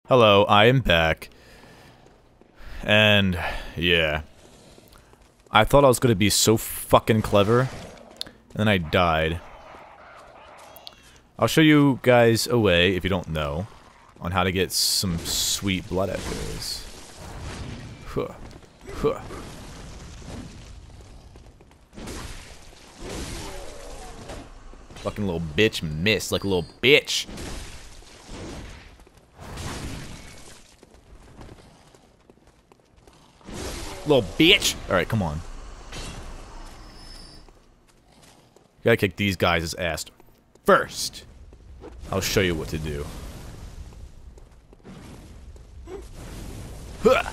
Hello, I am back. And, yeah. I thought I was gonna be so fucking clever, and then I died. I'll show you guys a way, if you don't know, on how to get some sweet blood echoes. Huh. Huh. Fucking little bitch missed like a little bitch. Little bitch! Alright, come on. Gotta kick these guys' ass first. I'll show you what to do. Huh.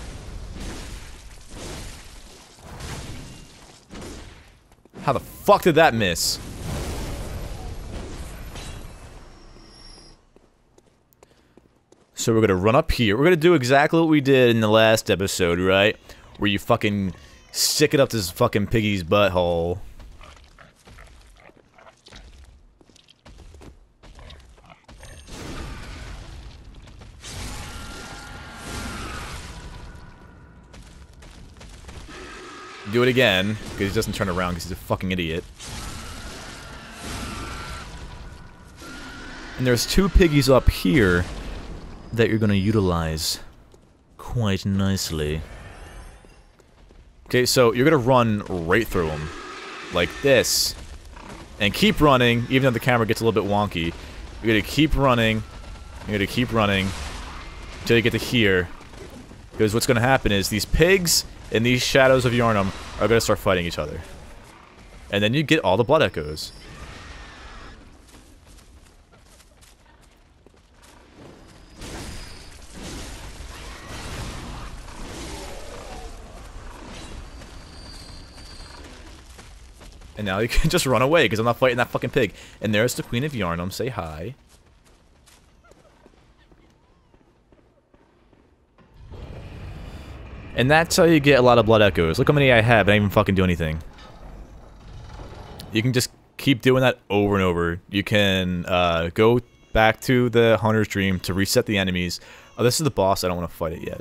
How the fuck did that miss? So we're gonna run up here. We're gonna do exactly what we did in the last episode, right? Where you fucking stick it up this fucking piggy's butthole. Do it again, because he doesn't turn around because he's a fucking idiot. And there's two piggies up here that you're gonna utilize quite nicely. Okay, so you're gonna run right through them, like this, and keep running, even though the camera gets a little bit wonky. You're gonna keep running, you're gonna keep running, until you get to here. Because what's gonna happen is, these pigs and these shadows of Yharnam are gonna start fighting each other. And then you get all the blood echoes. And now you can just run away, because I'm not fighting that fucking pig. And there's the Queen of Yharnam. Say hi. And that's how you get a lot of blood echoes. Look how many I have. I didn't even fucking do anything. You can just keep doing that over and over. You can go back to the Hunter's Dream to reset the enemies. Oh, this is the boss. I don't want to fight it yet.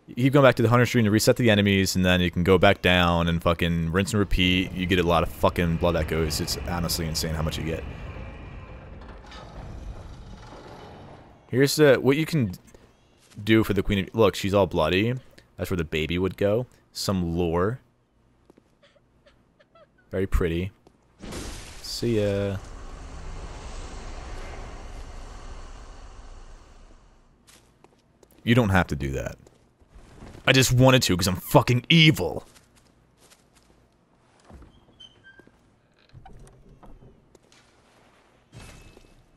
You keep going back to the Hunter's Dream to reset the enemies, and then you can go back down and fucking rinse and repeat. You get a lot of fucking blood echoes. It's honestly insane how much you get. Here's the what you can do for the Queen of... Look, she's all bloody. That's where the baby would go. Some lore. Very pretty. See ya. You don't have to do that. I just wanted to because I'm fucking evil.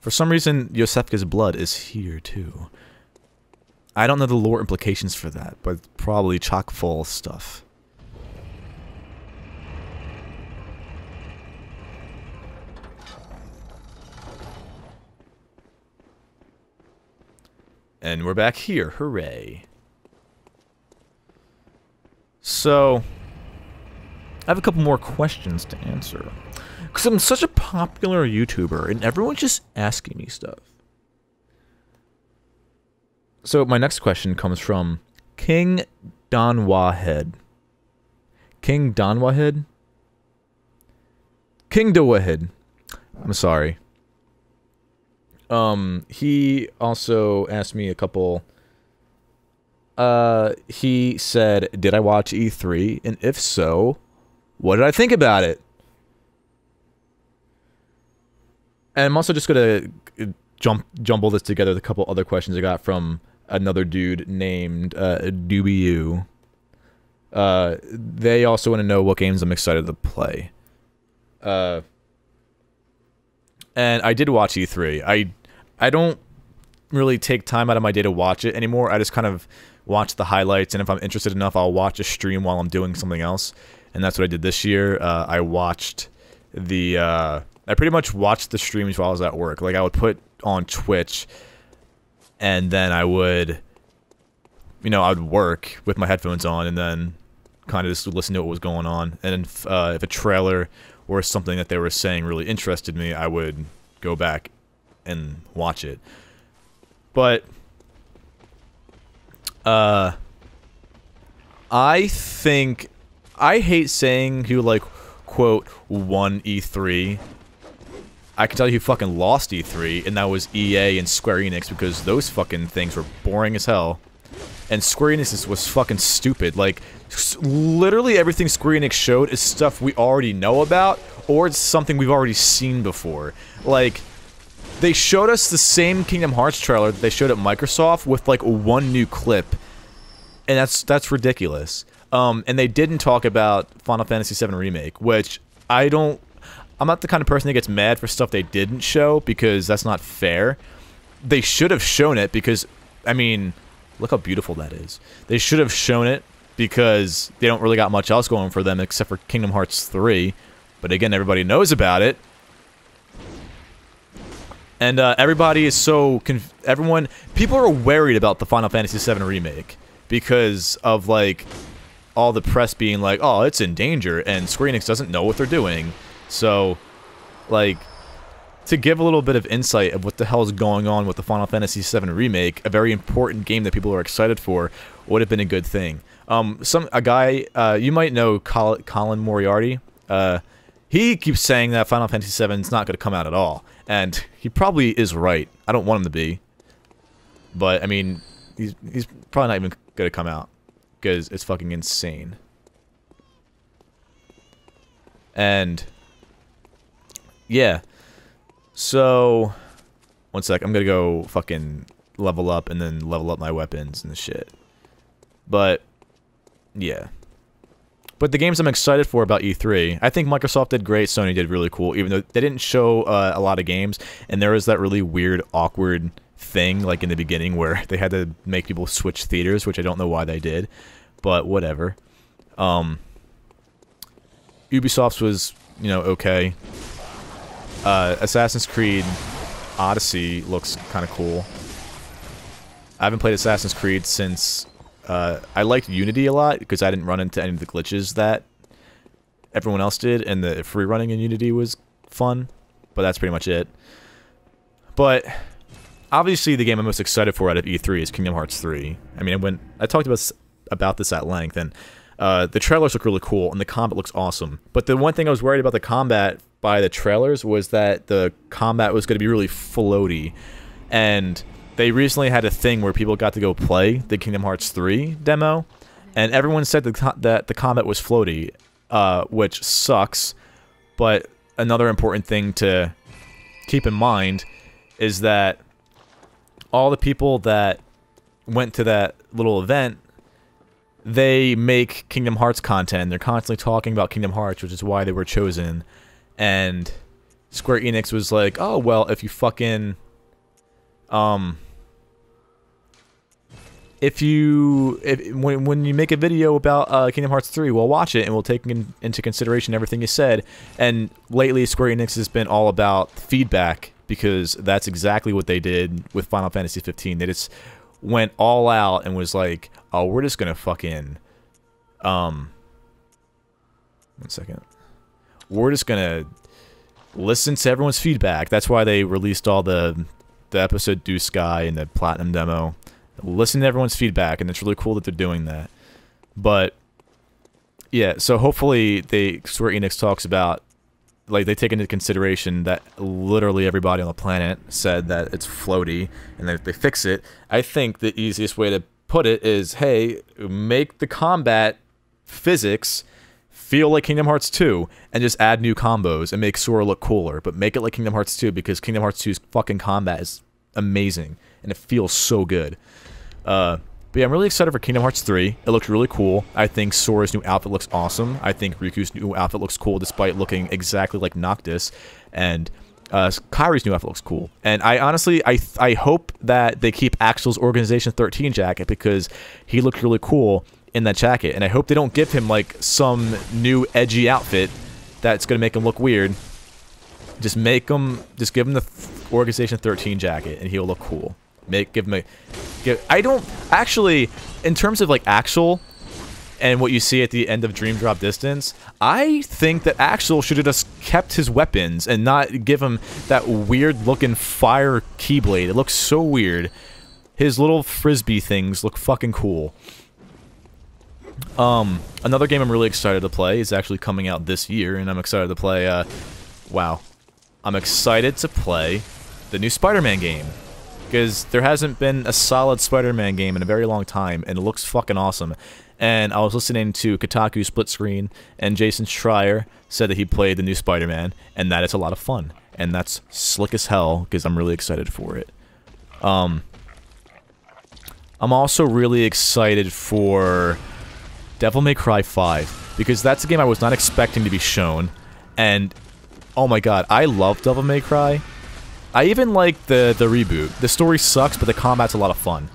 For some reason, Yosefka's blood is here too. I don't know the lore implications for that, but probably chock full of stuff. And we're back here. Hooray. So, I have a couple more questions to answer. Because I'm such a popular YouTuber, and everyone's just asking me stuff. So, my next question comes from King Donwahead. King Donwahead? King Donwahead. I'm sorry. He also asked me a couple... he said, did I watch E3? And if so, what did I think about it? And I'm also just gonna jumble this together with a couple other questions I got from another dude named, Dubiu. They also want to know what games I'm excited to play. And I did watch E3. I don't really take time out of my day to watch it anymore. I just kind of watch the highlights, and if I'm interested enough, I'll watch a stream while I'm doing something else. And that's what I did this year. I watched the, I pretty much watched the streams while I was at work. Like, I would put on Twitch, and then I would, you know, I would work with my headphones on, and then kind of just listen to what was going on. And if a trailer or something that they were saying really interested me, I would go back and watch it. But I think I hate saying who like quote won E3. I can tell you who fucking lost E3, and that was EA and Square Enix, because those fucking things were boring as hell. And Square Enix was fucking stupid. Like, literally everything Square Enix showed is stuff we already know about, or it's something we've already seen before. Like, they showed us the same Kingdom Hearts trailer that they showed at Microsoft with like one new clip, and that's ridiculous. And they didn't talk about Final Fantasy VII Remake, which I'm not the kind of person that gets mad for stuff they didn't show, because that's not fair. They should have shown it because, I mean, look how beautiful that is. They should have shown it because they don't really got much else going for them except for Kingdom Hearts 3. But again, everybody knows about it. And everybody is so people are worried about the Final Fantasy VII Remake because of like all the press being like, oh, it's in danger, and Square Enix doesn't know what they're doing. So, like, to give a little bit of insight of what the hell is going on with the Final Fantasy VII Remake, a very important game that people are excited for, would have been a good thing. A guy, you might know Colin Moriarty. He keeps saying that Final Fantasy VII is not going to come out at all. And he probably is right. I don't want him to be. But, I mean, he's probably not even going to come out. Because it's fucking insane. And yeah. So, one sec. I'm gonna go fucking level up and then level up my weapons and shit. But, yeah. But the games I'm excited for about E3, I think Microsoft did great, Sony did really cool, even though they didn't show a lot of games, and there was that really weird, awkward thing, like in the beginning, where they had to make people switch theaters, which I don't know why they did, but whatever. Ubisoft's was, you know, okay. Assassin's Creed Odyssey looks kind of cool. I haven't played Assassin's Creed since... I liked Unity a lot, because I didn't run into any of the glitches that everyone else did, and the free running in Unity was fun, but that's pretty much it. But, obviously the game I'm most excited for out of E3 is Kingdom Hearts 3. I mean, I talked about this at length, and the trailers look really cool, and the combat looks awesome. But the one thing I was worried about the combat by the trailers was that the combat was going to be really floaty, and they recently had a thing where people got to go play the Kingdom Hearts 3 demo, and everyone said that the combat was floaty, which sucks. But another important thing to keep in mind is that all the people that went to that little event, they make Kingdom Hearts content. They're constantly talking about Kingdom Hearts, which is why they were chosen. And Square Enix was like, oh, well, if you fucking... when you make a video about Kingdom Hearts 3, we'll watch it and we'll take into consideration everything you said. And lately, Square Enix has been all about feedback, because that's exactly what they did with Final Fantasy 15. They just went all out and was like, oh, we're just gonna fucking... one second. We're just gonna listen to everyone's feedback. That's why they released all the episode Due Sky and the Platinum demo. Listen to everyone's feedback, and it's really cool that they're doing that. But yeah, so hopefully Square Enix talks about, like, they take into consideration that literally everybody on the planet said that it's floaty, and that if they fix it, I think the easiest way to put it is, hey, make the combat physics feel like Kingdom Hearts 2, and just add new combos and make Sora look cooler, but make it like Kingdom Hearts 2, because Kingdom Hearts 2's fucking combat is amazing, and it feels so good. But yeah, I'm really excited for Kingdom Hearts 3. It looks really cool. I think Sora's new outfit looks awesome. I think Riku's new outfit looks cool, despite looking exactly like Noctis. And Kairi's new outfit looks cool. And I honestly, I hope that they keep Axel's Organization 13 jacket, because he looked really cool in that jacket. And I hope they don't give him, like, some new edgy outfit that's going to make him look weird. Just give him the Organization 13 jacket, and he'll look cool. I don't actually, in terms of like Axel and what you see at the end of Dream Drop Distance, I think that Axel should have just kept his weapons and not give him that weird looking fire keyblade. It looks so weird. his little frisbee things look fucking cool. Another game I'm really excited to play is actually coming out this year, and I'm excited to play, wow. I'm excited to play the new Spider-Man game, because there hasn't been a solid Spider-Man game in a very long time, and it looks fucking awesome. And I was listening to Kotaku Split Screen, and Jason Schreier said that he played the new Spider-Man, and that it's a lot of fun. And that's slick as hell, because I'm really excited for it. I'm also really excited for Devil May Cry 5, because that's a game I was not expecting to be shown, and oh my god, I love Devil May Cry. I even like the reboot. The story sucks, but the combat's a lot of fun.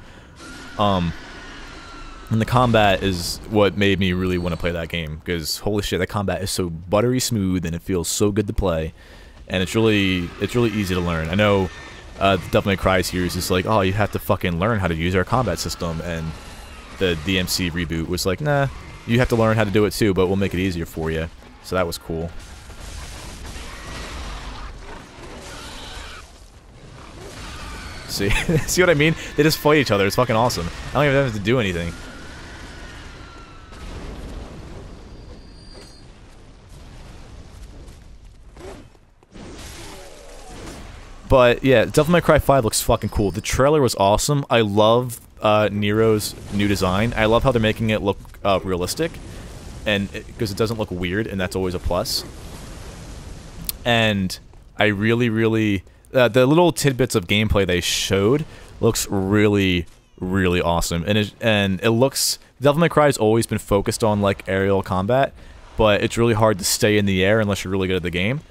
And the combat is what made me really want to play that game, because holy shit, that combat is so buttery smooth and it feels so good to play, and it's really easy to learn. I know the Devil May Cry series is like, oh, you have to fucking learn how to use our combat system, and the DMC reboot was like, nah, you have to learn how to do it too, but we'll make it easier for you. So that was cool. See, see what I mean? They just fight each other. It's fucking awesome. I don't even have to do anything. But yeah, Devil May Cry 5 looks fucking cool. The trailer was awesome. I love Nero's new design. I love how they're making it look realistic, and because it doesn't look weird, and that's always a plus. And I really the little tidbits of gameplay they showed looks really awesome, and it looks, Devil May Cry has always been focused on like aerial combat, but it's really hard to stay in the air unless you're really good at the game.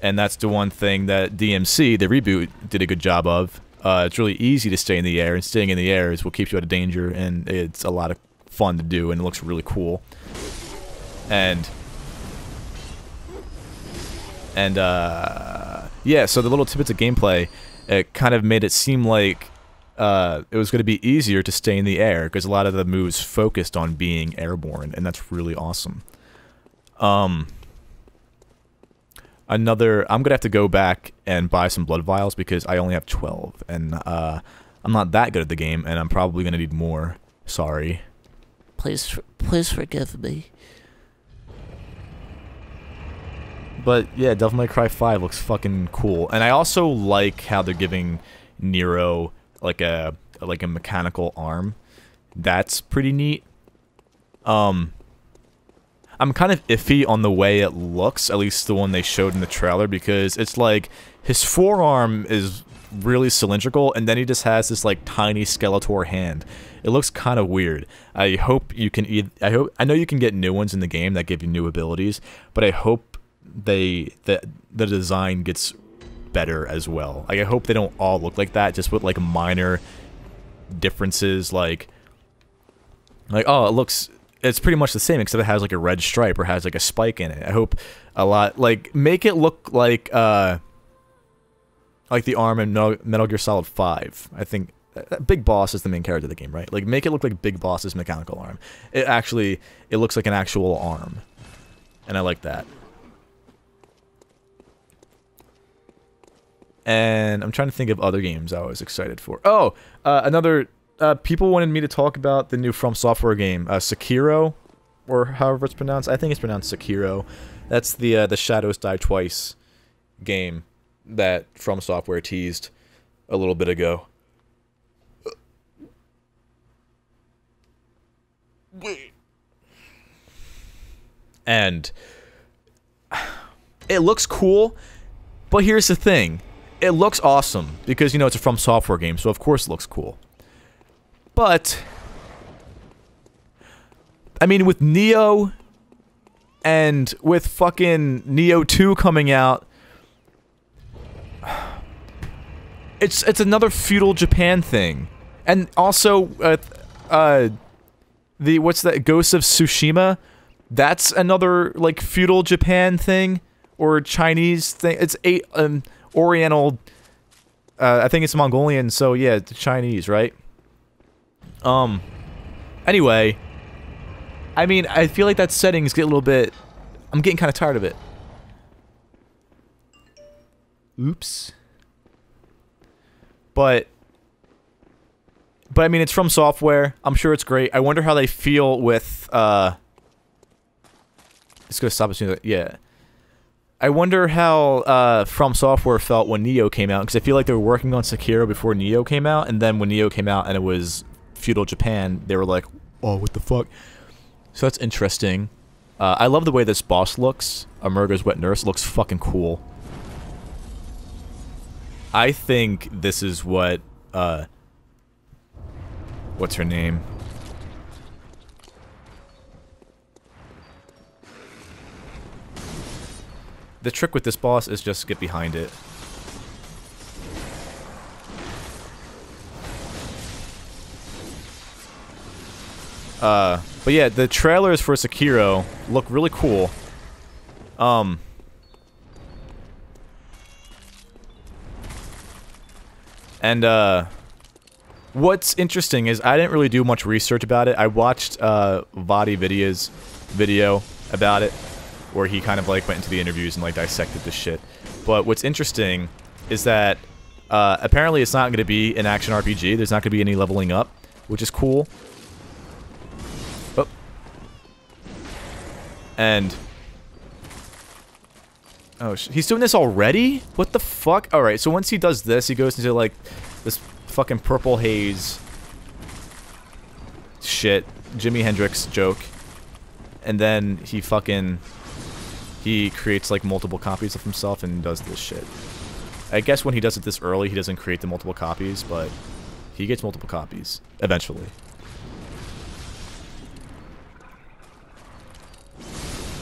And that's the one thing that DMC, the reboot, did a good job of. It's really easy to stay in the air, and staying in the air is what keeps you out of danger, and it's a lot of fun to do, and it looks really cool. And yeah, so the little tidbits of gameplay, it kind of made it seem like it was going to be easier to stay in the air, because a lot of the moves focused on being airborne, and that's really awesome. I'm gonna have to go back and buy some blood vials, because I only have 12, and I'm not that good at the game, and I'm probably gonna need more. Sorry. Please forgive me. But yeah, Devil May Cry 5 looks fucking cool, and I also like how they're giving Nero like a mechanical arm. That's pretty neat. I'm kind of iffy on the way it looks, at least the one they showed in the trailer, because it's like his forearm is really cylindrical, and then he just has this like tiny Skeletor hand. It looks kind of weird. I hope you can I know you can get new ones in the game that give you new abilities, but I hope the design gets better as well. Like, I hope they don't all look like that, just with like minor differences, like oh, it's pretty much the same, except it has like a red stripe or has like a spike in it. I hope a lot, like, make it look like the arm in Metal Gear Solid 5. I think Big Boss is the main character of the game, right? Like, make it look like Big Boss's mechanical arm. It looks like an actual arm, and I like that. And I'm trying to think of other games I was excited for. Oh, another. People wanted me to talk about the new From Software game, Sekiro, or however it's pronounced. I think it's pronounced Sekiro. That's the Shadows Die Twice game that From Software teased a little bit ago. And it looks cool, but here's the thing. It looks awesome, because, you know, it's a From Software game, so of course it looks cool. But, I mean, with Neo, and with fucking Neo 2 coming out, it's another feudal Japan thing. And also, what's that, Ghost of Tsushima? That's another, like, feudal Japan thing, or Chinese thing. It's Oriental, I think it's Mongolian, so yeah, it's Chinese, right? Anyway, I mean, I feel like that settings get a little bit, I'm getting kind of tired of it. Oops. But But I mean, it's from Software. I'm sure it's great. I wonder how they feel with, it's gonna stop us soon. Yeah. I wonder how, From Software felt when Neo came out, because I feel like they were working on Sekiro before Neo came out, and then when Neo came out and it was feudal Japan, they were like, oh, what the fuck? So that's interesting. I love the way this boss looks. Amurga's Wet Nurse looks fucking cool. I think this is what, what's her name? The trick with this boss is just get behind it. But yeah, the trailers for Sekiro look really cool. What's interesting is I didn't really do much research about it. I watched, Vadi Vidia's video about it, where he kind of, like, went into the interviews and, like, dissected this shit. But what's interesting is that, apparently it's not going to be an action RPG. There's not going to be any leveling up, which is cool. Oh. And... oh, he's doing this already? What the fuck? Alright, so once he does this, he goes into, like, this fucking purple haze shit. Jimi Hendrix joke. And then he fucking... he creates, like, multiple copies of himself and does this shit. I guess when he does it this early, he doesn't create the multiple copies, but he gets multiple copies. Eventually.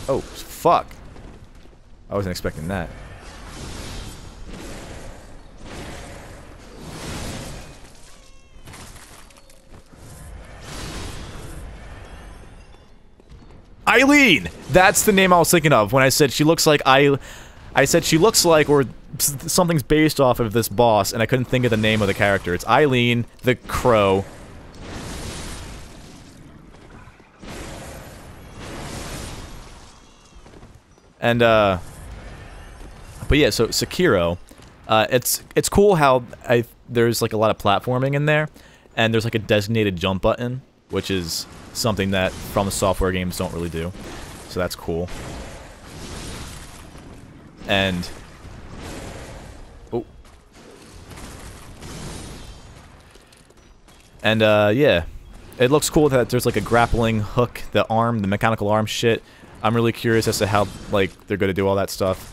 Oh, fuck. I wasn't expecting that. Eileen! That's the name I was thinking of when I said she looks like I said she looks like, or something's based off of this boss, and I couldn't think of the name of the character. It's Eileen the Crow. And, but yeah, so Sekiro, it's cool how there's, like, a lot of platforming in there, and there's, like, a designated jump button, which is something that From Software games don't really do. So that's cool. And... oh. And, yeah. It looks cool that there's, like, a grappling hook, the arm, the mechanical arm shit. I'm really curious as to how, like, they're gonna do all that stuff.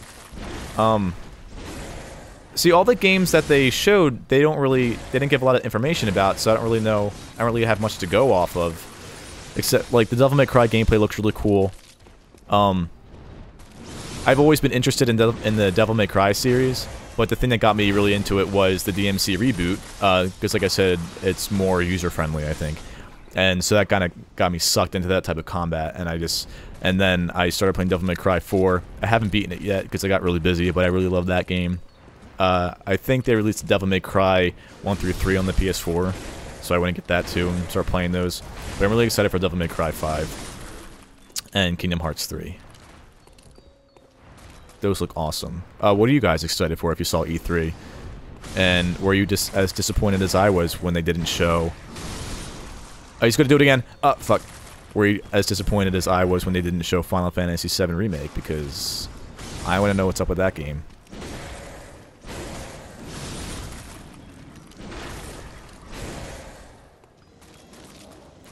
See, all the games that they showed, they didn't give a lot of information about, so I don't really know, I don't really have much to go off of. Except, like, the Devil May Cry gameplay looks really cool. I've always been interested in the Devil May Cry series, but the thing that got me really into it was the DMC reboot, because, like I said, it's more user-friendly, I think. And so that kind of got me sucked into that type of combat, and then I started playing Devil May Cry 4. I haven't beaten it yet, because I got really busy, but I really love that game. I think they released Devil May Cry 1 through 3 on the PS4, so I went and get that too and start playing those. But I'm really excited for Devil May Cry 5 and Kingdom Hearts 3. Those look awesome. What are you guys excited for if you saw E3? And were you just as disappointed as I was when they didn't show... oh, he's gonna do it again! Oh, fuck. Were you as disappointed as I was when they didn't show Final Fantasy VII Remake? Because I want to know what's up with that game.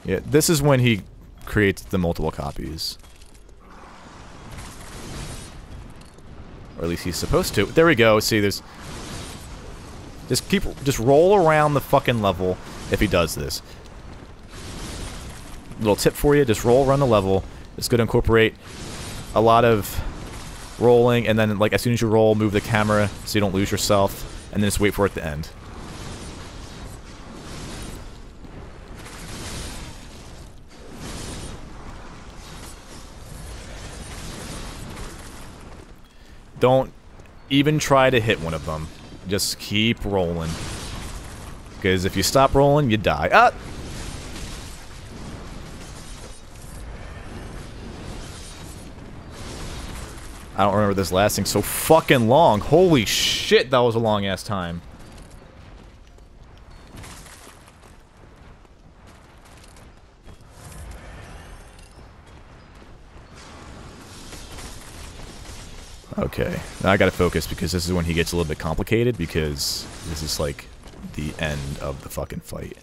Yeah, this is when he creates the multiple copies. Or at least he's supposed to. There we go. See, there's... just roll around the fucking level if he does this. Little tip for you, just roll around the level. It's going to incorporate a lot of rolling, and then, like, as soon as you roll, move the camera so you don't lose yourself, and then just wait for it to end. Don't even try to hit one of them. Just keep rolling. Because if you stop rolling, you die. Ah! I don't remember this lasting so fucking long. Holy shit, that was a long-ass time. Okay, now I gotta focus because this is when he gets a little bit complicated because this is like the end of the fucking fight.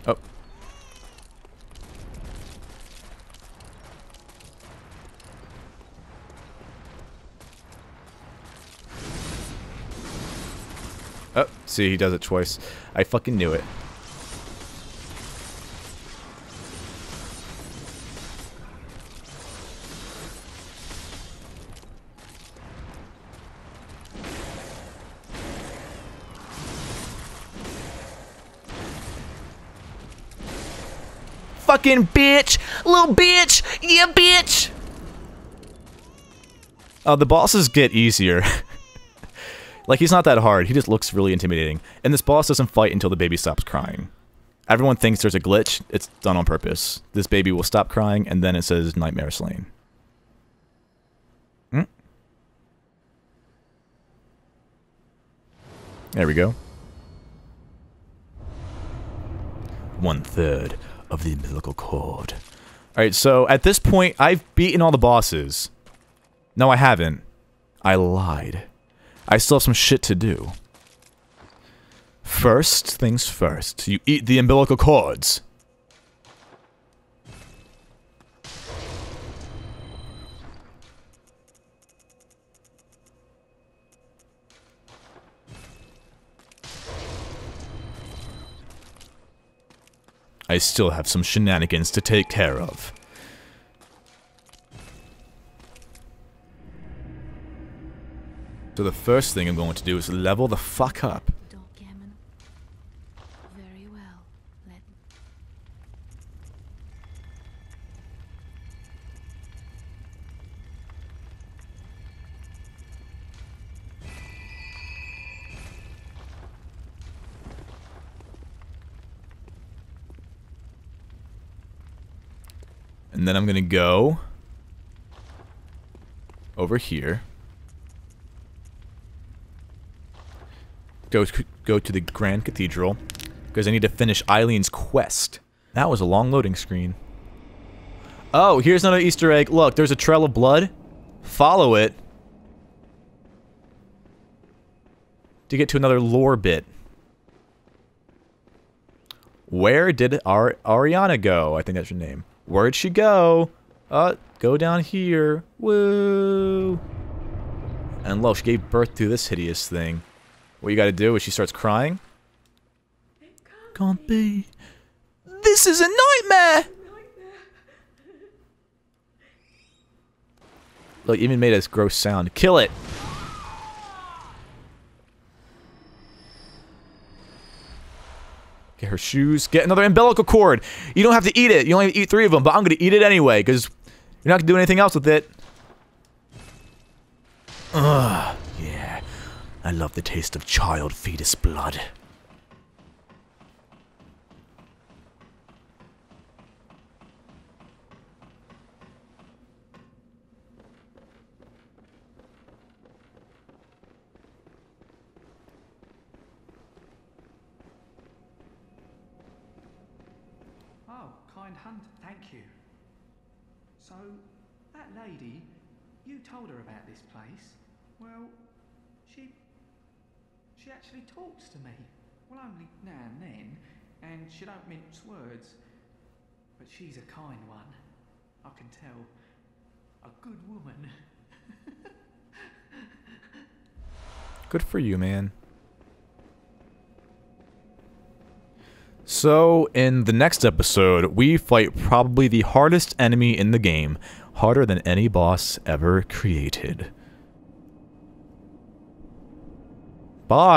Oh. Oh, see, he does it twice. I fucking knew it. Fucking bitch! Little bitch! Yeah, bitch! The bosses get easier. Like, he's not that hard. He just looks really intimidating. And this boss doesn't fight until the baby stops crying. Everyone thinks there's a glitch. It's done on purpose. This baby will stop crying, and then it says Nightmare Slain. There we go. 1/3 of the umbilical cord. Alright, so at this point, I've beaten all the bosses. No, I haven't. I lied. I still have some shit to do. First things first, you eat the umbilical cords. I still have some shenanigans to take care of. So the first thing I'm going to do is level the fuck up. Very well. And then I'm gonna go over here. Go to the Grand Cathedral because I need to finish Eileen's quest. That was a long loading screen. Oh, here's another Easter egg. Look, there's a trail of blood. Follow it to get to another lore bit. Where did Ariana go? I think that's your name. Where'd she go? Go down here. Woo! And look, she gave birth to this hideous thing. What you gotta do is she starts crying. It Can't be. This is a nightmare! Look, even made a gross sound. Kill it! Get her shoes. Get another umbilical cord. You don't have to eat it. You only have to eat 3 of them, but I'm gonna eat it anyway, because you're not gonna do anything else with it. Ugh, yeah. I love the taste of child fetus blood. Oh, kind hunter, thank you. So, that lady, you told her about this place. Well, she actually talks to me. Well, only now and then, and she don't mince words. But she's a kind one. I can tell. A good woman. Good for you, man. So, in the next episode, we fight probably the hardest enemy in the game. Harder than any boss ever created. Bye!